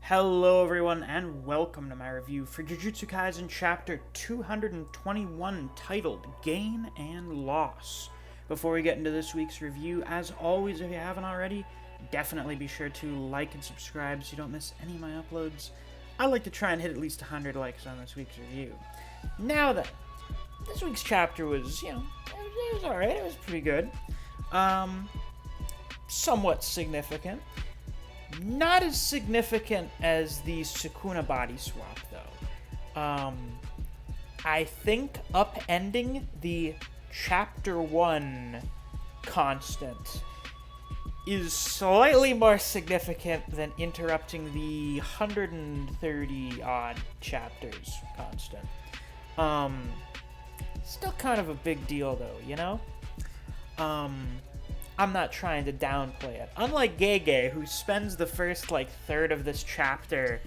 Hello everyone and welcome to my review for Jujutsu Kaisen chapter 221 titled Gain and Loss. Before we get into this week's review, as always, if you haven't already, definitely be sure to like and subscribe so you don't miss any of my uploads. I like to try and hit at least 100 likes on this week's review. Now then, this week's chapter was, it was alright, it was pretty good. Somewhat significant. Not as significant as the Sukuna body swap, though. I think upending the Chapter 1 constant is slightly more significant than interrupting the 130-odd chapters constant. Still kind of a big deal, though, you know? I'm not trying to downplay it. Unlike Gege, who spends the first, third of this chapter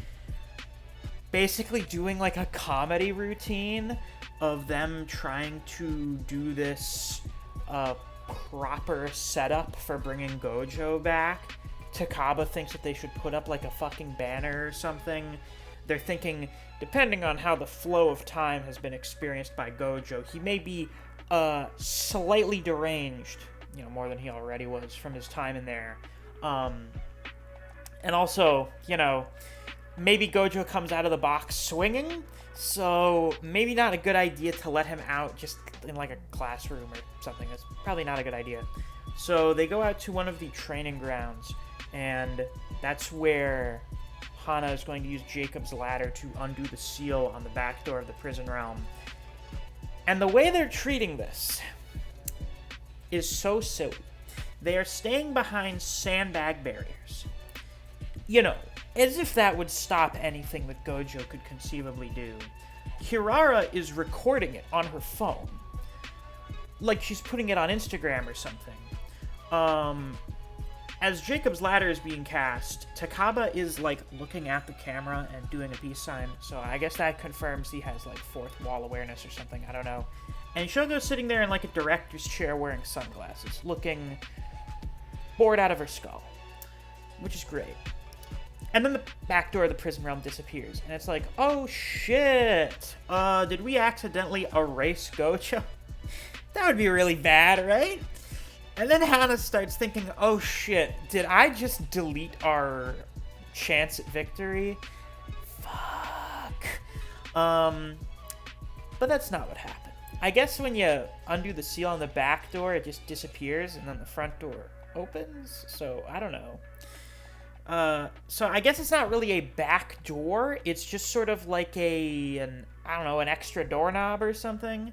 basically doing, a comedy routine of them trying to do this, proper setup for bringing Gojo back. Takaba thinks that they should put up, a fucking banner or something. They're thinking, depending on how the flow of time has been experienced by Gojo, he may be, slightly deranged, more than he already was from his time in there. And also, maybe Gojo comes out of the box swinging, so maybe not a good idea to let him out just in, a classroom or something. That's probably not a good idea. So they go out to one of the training grounds, and that's where Hana is going to use Jacob's ladder to undo the seal on the back door of the prison realm. And the way they're treating this is so silly. They are staying behind sandbag barriers. As if that would stop anything that Gojo could conceivably do. Kirara is recording it on her phone. Like she's putting it on Instagram or something. As Jacob's ladder is being cast, Takaba is, looking at the camera and doing a peace sign. So I guess that confirms he has, fourth wall awareness or something. I don't know. And Shogo's sitting there in, a director's chair wearing sunglasses, looking bored out of her skull. Which is great. And then the back door of the prison realm disappears. And it's like, oh shit! Did we accidentally erase Gojo? That would be really bad, right? And then Hana starts thinking, oh shit, did I just delete our chance at victory? Fuck. But that's not what happened. I guess when you undo the seal on the back door, it just disappears, and then the front door opens? So, I don't know. So I guess it's not really a back door, it's just sort of like an extra doorknob or something.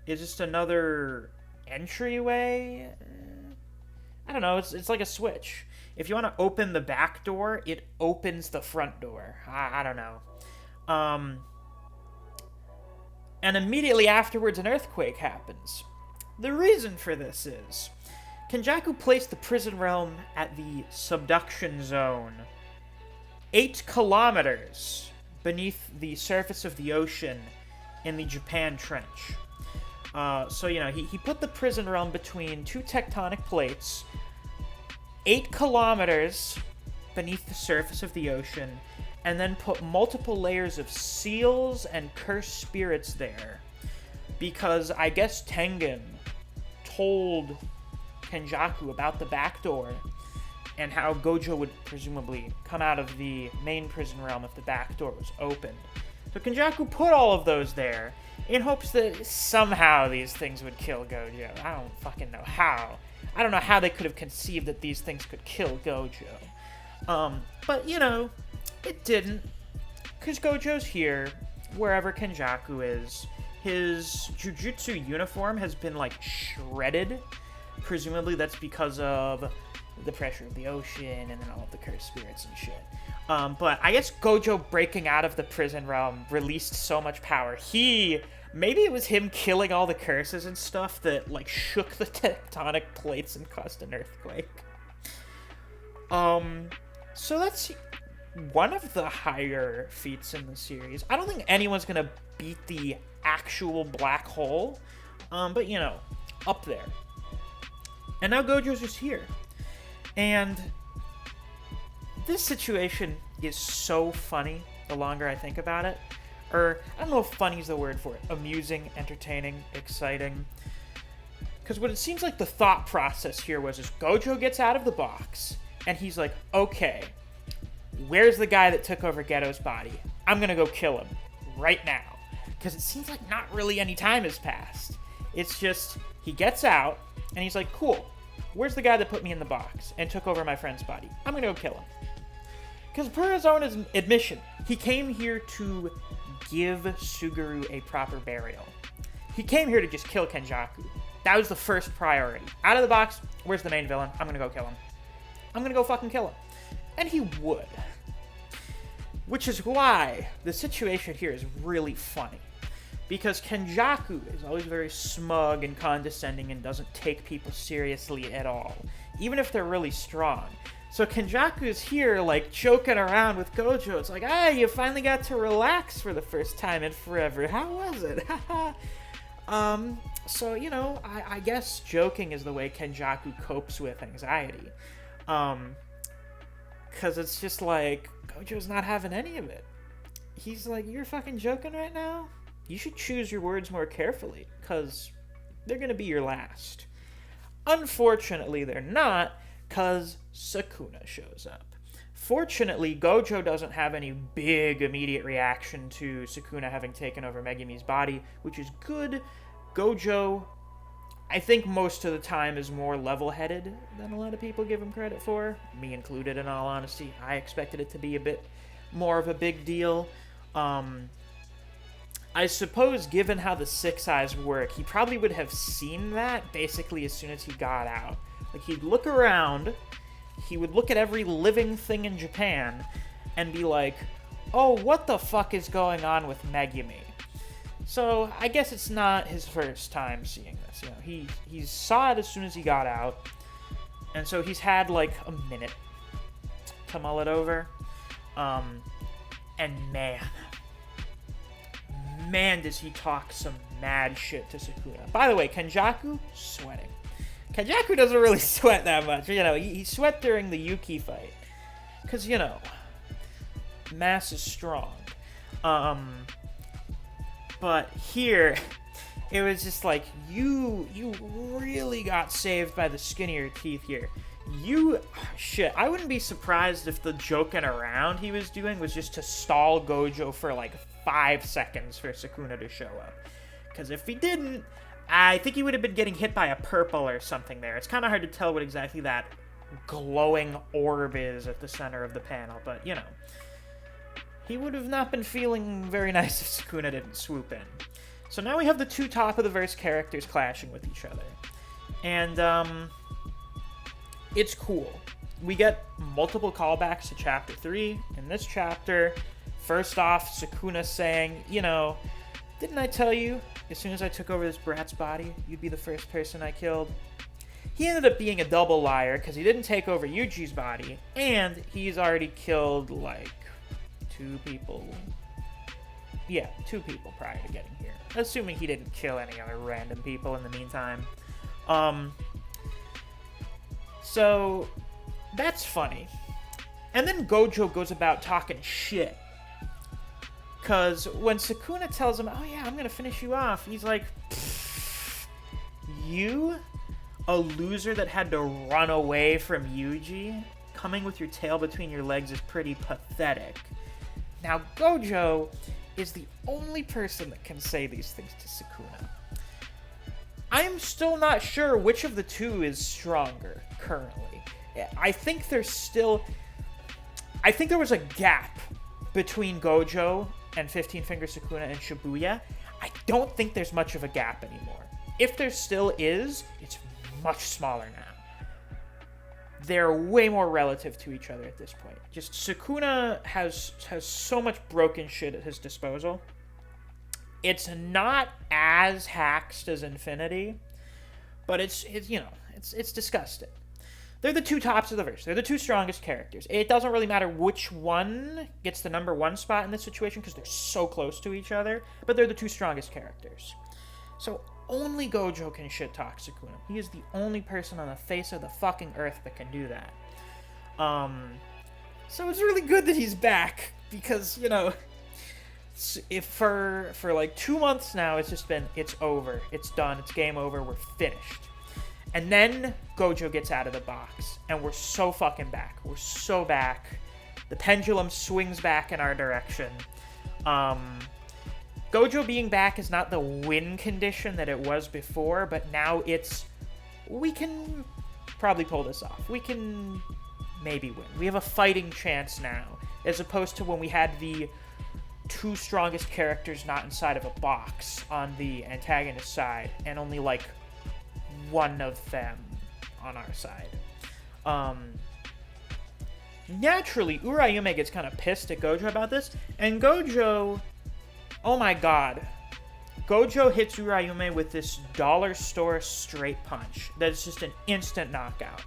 It's just another entryway? I don't know, it's like a switch. If you want to open the back door, it opens the front door. I don't know. And immediately afterwards, an earthquake happens. The reason for this is Kenjaku placed the prison realm at the subduction zone, 8 kilometers beneath the surface of the ocean in the Japan Trench. So, he put the prison realm between 2 tectonic plates, 8 kilometers beneath the surface of the ocean, and then put multiple layers of seals and cursed spirits there. Because I guess Tengen told Kenjaku about the back door and how Gojo would presumably come out of the main prison realm if the back door was opened. So Kenjaku put all of those there in hopes that somehow these things would kill Gojo. I don't fucking know how. I don't know how they could have conceived that these things could kill Gojo. But, it didn't. Because Gojo's here, wherever Kenjaku is. His Jujutsu uniform has been, shredded. Presumably that's because of the pressure of the ocean and then all of the cursed spirits and shit. But I guess Gojo breaking out of the prison realm released so much power. Maybe it was him killing all the curses and stuff that, shook the tectonic plates and caused an earthquake. So that's one of the higher feats in the series. I don't think anyone's gonna beat the actual black hole, but, up there. And now Gojo's just here. And this situation is so funny the longer I think about it. Or, I don't know if funny is the word for it. Amusing, entertaining, exciting. Because what it seems like the thought process here was is Gojo gets out of the box, and he's like, okay, where's the guy that took over Geto's body? I'm gonna go kill him right now. Because it seems like not really any time has passed. It's just, he gets out, and he's like, cool, where's the guy that put me in the box and took over my friend's body? I'm gonna go kill him. Because per his own admission, he came here to give Suguru a proper burial. He came here to just kill Kenjaku. That was the first priority. Out of the box, where's the main villain? I'm gonna go kill him. I'm gonna go fucking kill him. And he would. Which is why the situation here is really funny. Because Kenjaku is always very smug and condescending and doesn't take people seriously at all. Even if they're really strong. So Kenjaku's here, like, joking around with Gojo. It's like, you finally got to relax for the first time in forever. How was it? So, you know, I guess joking is the way Kenjaku copes with anxiety. Because it's just like, Gojo's not having any of it. He's like, you're fucking joking right now? You should choose your words more carefully, because they're going to be your last. Unfortunately, they're not, because Sukuna shows up. Fortunately, Gojo doesn't have any big immediate reaction to Sukuna having taken over Megumi's body, which is good. Gojo, I think most of the time, is more level-headed than a lot of people give him credit for. Me included, in all honesty. I expected it to be a bit more of a big deal. I suppose, given how the Six Eyes work, he probably would have seen that basically as soon as he got out. Like, he'd look around, he would look at every living thing in Japan, and be like, oh, what the fuck is going on with Megumi? So, I guess it's not his first time seeing this. You know, he saw it as soon as he got out, and so he's had, like, a minute to mull it over. And man, does he talk some mad shit to Sukuna. By the way, Kenjaku, sweating. Kenjaku doesn't really sweat that much. You know, he sweat during the Yuki fight. Because, you know, mass is strong. But here, it was just like, you really got saved by the skinnier teeth here. Shit, I wouldn't be surprised if the joking around he was doing was just to stall Gojo for like 5 seconds for Sukuna to show up. Because if he didn't, I think he would have been getting hit by a purple or something there. It's kind of hard to tell what exactly that glowing orb is at the center of the panel, but, you know. He would have not been feeling very nice if Sukuna didn't swoop in. So now we have the two top-of-the-verse characters clashing with each other. And, it's cool. We get multiple callbacks to Chapter 3. In this chapter, first off, Sukuna saying, you know, didn't I tell you, as soon as I took over this brat's body, you'd be the first person I killed? He ended up being a double liar, because he didn't take over Yuji's body, and he's already killed, like, 2 people. Yeah, 2 people prior to getting here. Assuming he didn't kill any other random people in the meantime. So, that's funny. And then Gojo goes about talking shit. Because when Sukuna tells him, oh yeah, I'm going to finish you off, he's like, you? A loser that had to run away from Yuji? Coming with your tail between your legs is pretty pathetic. Now, Gojo is the only person that can say these things to Sukuna. I am still not sure which of the two is stronger currently. I think there was a gap between Gojo and 15-Finger Sukuna and Shibuya. I don't think there's much of a gap anymore. If there still is, it's much smaller now. They're way more relative to each other at this point. Just Sukuna has so much broken shit at his disposal. It's not as haxed as Infinity, but it's disgusting. They're the two tops of the verse. They're the two strongest characters. It doesn't really matter which one gets the number 1 spot in this situation because they're so close to each other, but they're the two strongest characters. So only Gojo can shit-talk Sukuna. He is the only person on the face of the fucking earth that can do that. So it's really good that he's back, because, you know, if for like 2 months now, it's just been, it's over, it's done, it's game over, we're finished. And then Gojo gets out of the box, and we're so fucking back. We're so back. The pendulum swings back in our direction. Gojo being back is not the win condition that it was before, but now it's, we can probably pull this off. We can maybe win. We have a fighting chance now, as opposed to when we had the 2 strongest characters not inside of a box on the antagonist side, and only like 1 of them on our side. Naturally, Urayume gets kind of pissed at Gojo about this, and Gojo, oh my god, Gojo hits Urayume with this dollar store straight punch that's just an instant knockout.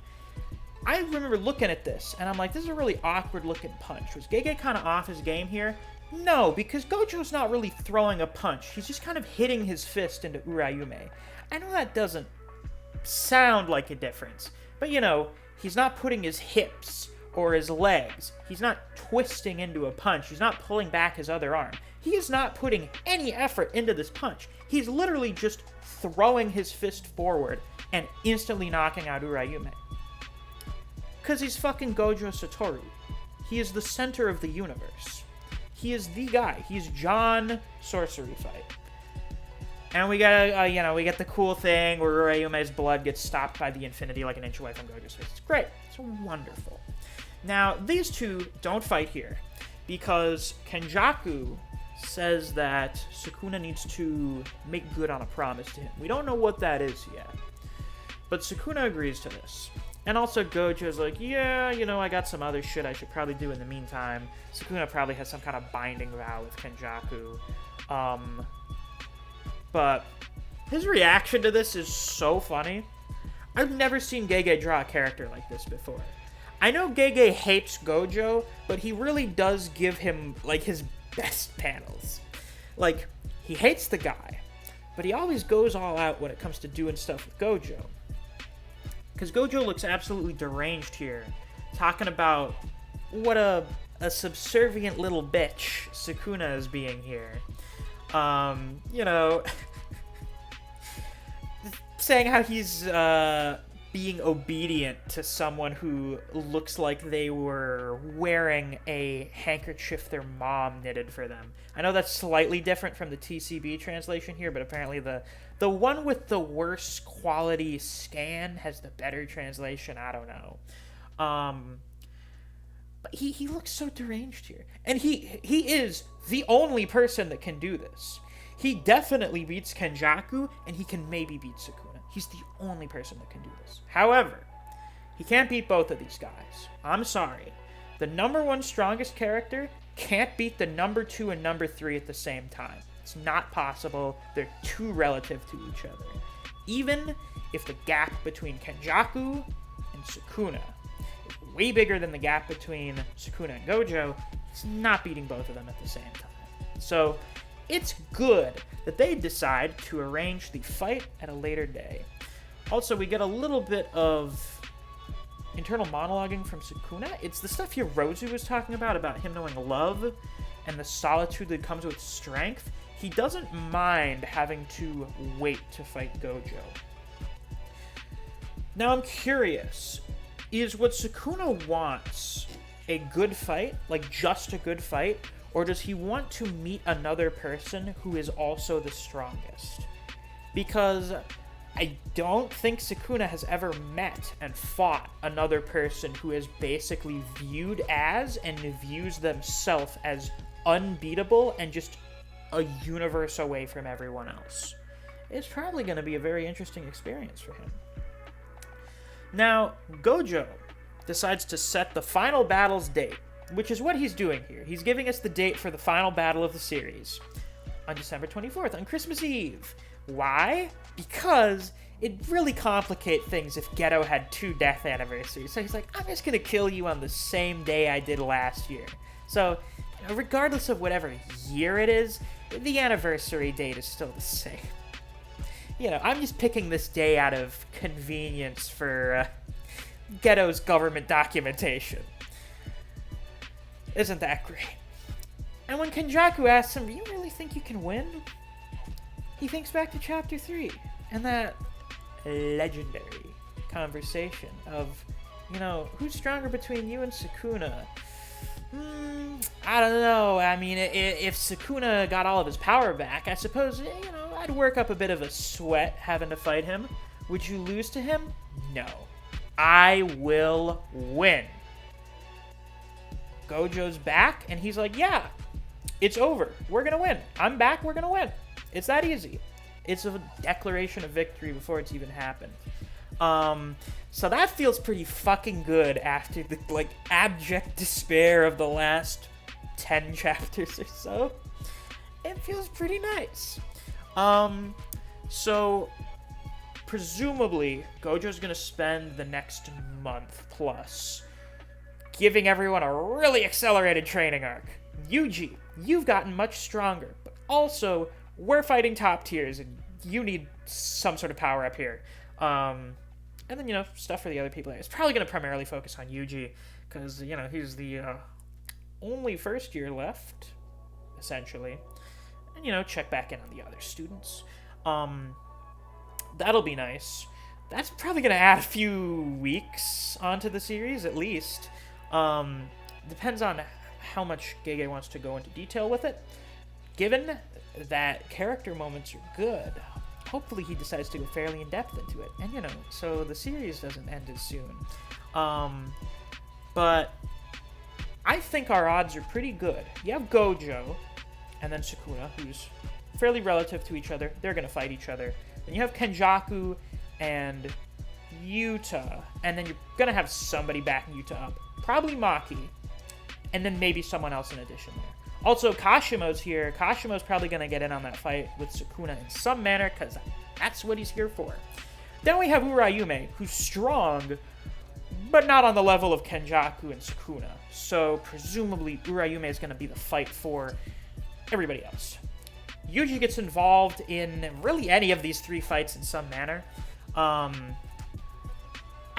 I remember looking at this, and I'm like, this is a really awkward looking punch. Was Gege kind of off his game here? No, because Gojo's not really throwing a punch. He's just kind of hitting his fist into Urayume. I know that doesn't sound like a difference, but you know, he's not putting his hips or his legs. He's not twisting into a punch. He's not pulling back his other arm. He is not putting any effort into this punch. He's literally just throwing his fist forward and instantly knocking out Urayume. Because he's fucking Gojo Satoru. He is the center of the universe. He is the guy. He's John Sorcery Fight. And we got we get the cool thing where Urayume's blood gets stopped by the infinity like an inch away from Gojo's face. It's great. It's wonderful. Now, these two don't fight here because Kenjaku says that Sukuna needs to make good on a promise to him. We don't know what that is yet, but Sukuna agrees to this. And also Gojo's like, yeah, you know, I got some other shit I should probably do in the meantime. Sukuna probably has some kind of binding vow with Kenjaku. But his reaction to this is so funny. I've never seen Gege draw a character like this before. I know Gege hates Gojo, but he really does give him, like, his best panels. Like, he hates the guy, but he always goes all out when it comes to doing stuff with Gojo. Because Gojo looks absolutely deranged here, talking about what a subservient little bitch Sukuna is being here. You know, saying how he's being obedient to someone who looks like they were wearing a handkerchief their mom knitted for them. I know that's slightly different from the TCB translation here, but apparently the one with the worst quality scan has the better translation. I don't know. But he looks so deranged here. And he is the only person that can do this. He definitely beats Kenjaku, and he can maybe beat Sukuna. He's the only person that can do this. However, he can't beat both of these guys. I'm sorry. The number 1 strongest character can't beat the number 2 and number 3 at the same time. It's not possible. They're too relative to each other. Even if the gap between Kenjaku and Sukuna is way bigger than the gap between Sukuna and Gojo, it's not beating both of them at the same time. So it's good that they decide to arrange the fight at a later day. Also, we get a little bit of internal monologuing from Sukuna. It's the stuff Hirozu was talking about him knowing love and the solitude that comes with strength. He doesn't mind having to wait to fight Gojo. Now I'm curious, is what Sukuna wants a good fight, like just a good fight, or does he want to meet another person who is also the strongest? Because I don't think Sukuna has ever met and fought another person who is basically viewed as and views themselves as unbeatable and just a universe away from everyone else. It's probably going to be a very interesting experience for him. Now, Gojo decides to set the final battle's date, which is what he's doing here. He's giving us the date for the final battle of the series on December 24th, on Christmas Eve. Why? Because it really complicates things if Geto had 2 death anniversaries. So he's like, I'm just going to kill you on the same day I did last year. So, regardless of whatever year it is, the anniversary date is still the same. You know, I'm just picking this day out of convenience for Geto's government documentation. isn't that great. And when Kenjaku asks him, do you really think you can win? He thinks back to Chapter 3 and that legendary conversation of, who's stronger between you and Sukuna? I don't know. I mean, if Sukuna got all of his power back, I suppose, I'd work up a bit of a sweat having to fight him. Would you lose to him? No. I will win. Gojo's back, and he's like, yeah, it's over. We're going to win. I'm back. We're going to win. It's that easy. It's a declaration of victory before it's even happened. So that feels pretty fucking good after the, abject despair of the last 10 chapters or so. It feels pretty nice. So presumably, Gojo's gonna spend the next month plus giving everyone a really accelerated training arc. Yuji, you've gotten much stronger, but also, we're fighting top tiers, and you need some sort of power up here. And then, stuff for the other people. It's probably going to primarily focus on Yuji, because, he's the only first year left, essentially. And, check back in on the other students. That'll be nice. That's probably going to add a few weeks onto the series, at least. Depends on how much Gege wants to go into detail with it. Given that character moments are good, hopefully he decides to go fairly in-depth into it. And, so the series doesn't end as soon. But I think our odds are pretty good. You have Gojo, and then Sukuna, who's fairly relative to each other. They're going to fight each other. Then you have Kenjaku and Yuta, and then you're going to have somebody backing Yuta up. Probably Maki, and then maybe someone else in addition there. Also, Kashimo's here. Kashimo's probably going to get in on that fight with Sukuna in some manner, because that's what he's here for. Then we have Urayume, who's strong, but not on the level of Kenjaku and Sukuna. So, presumably, Urayume is going to be the fight for everybody else. Yuji gets involved in really any of these three fights in some manner. I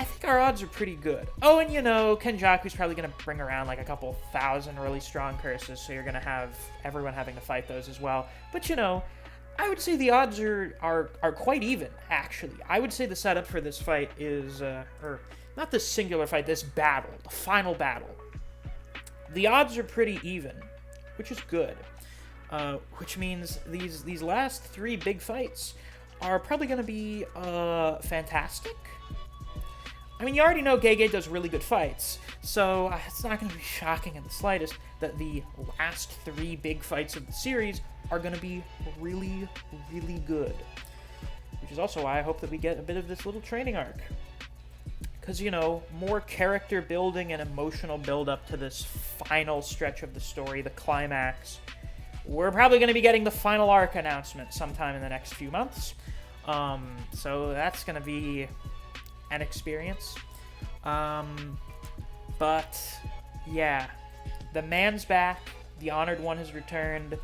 think our odds are pretty good. Oh, and Kenjaku's probably going to bring around a couple thousand really strong curses, so you're going to have everyone having to fight those as well. But, I would say the odds are quite even, actually. I would say the setup for this fight is, or not this singular fight, this battle, the final battle. The odds are pretty even, which is good. Which means these last three big fights are probably going to be fantastic. I mean, you already know Gege does really good fights, so it's not going to be shocking in the slightest that the last three big fights of the series are going to be really, really good. Which is also why I hope that we get a bit of this little training arc. Because, more character building and emotional build-up to this final stretch of the story, the climax. We're probably going to be getting the final arc announcement sometime in the next few months. So that's going to be an experience. But yeah, the man's back. The Honored One has returned.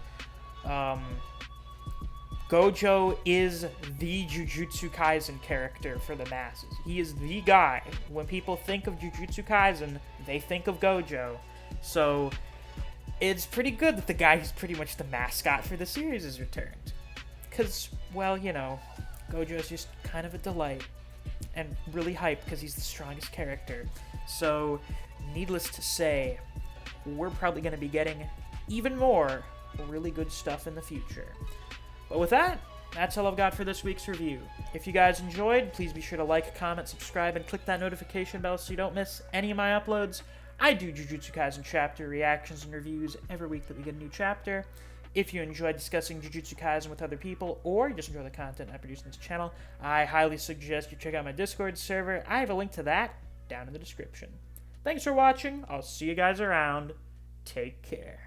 Gojo is the Jujutsu Kaisen character for the masses. He is the guy. When people think of Jujutsu Kaisen, they think of Gojo. So it's pretty good that the guy who's pretty much the mascot for the series has returned. Because, well, Gojo is just kind of a delight. And really hyped because he's the strongest character. So, needless to say, we're probably going to be getting even more really good stuff in the future. But with that, that's all I've got for this week's review. If you guys enjoyed, please be sure to like, comment, subscribe, and click that notification bell so you don't miss any of my uploads. I do Jujutsu Kaisen chapter reactions and reviews every week that we get a new chapter. If you enjoy discussing Jujutsu Kaisen with other people, or you just enjoy the content I produce on this channel, I highly suggest you check out my Discord server. I have a link to that down in the description. Thanks for watching. I'll see you guys around. Take care.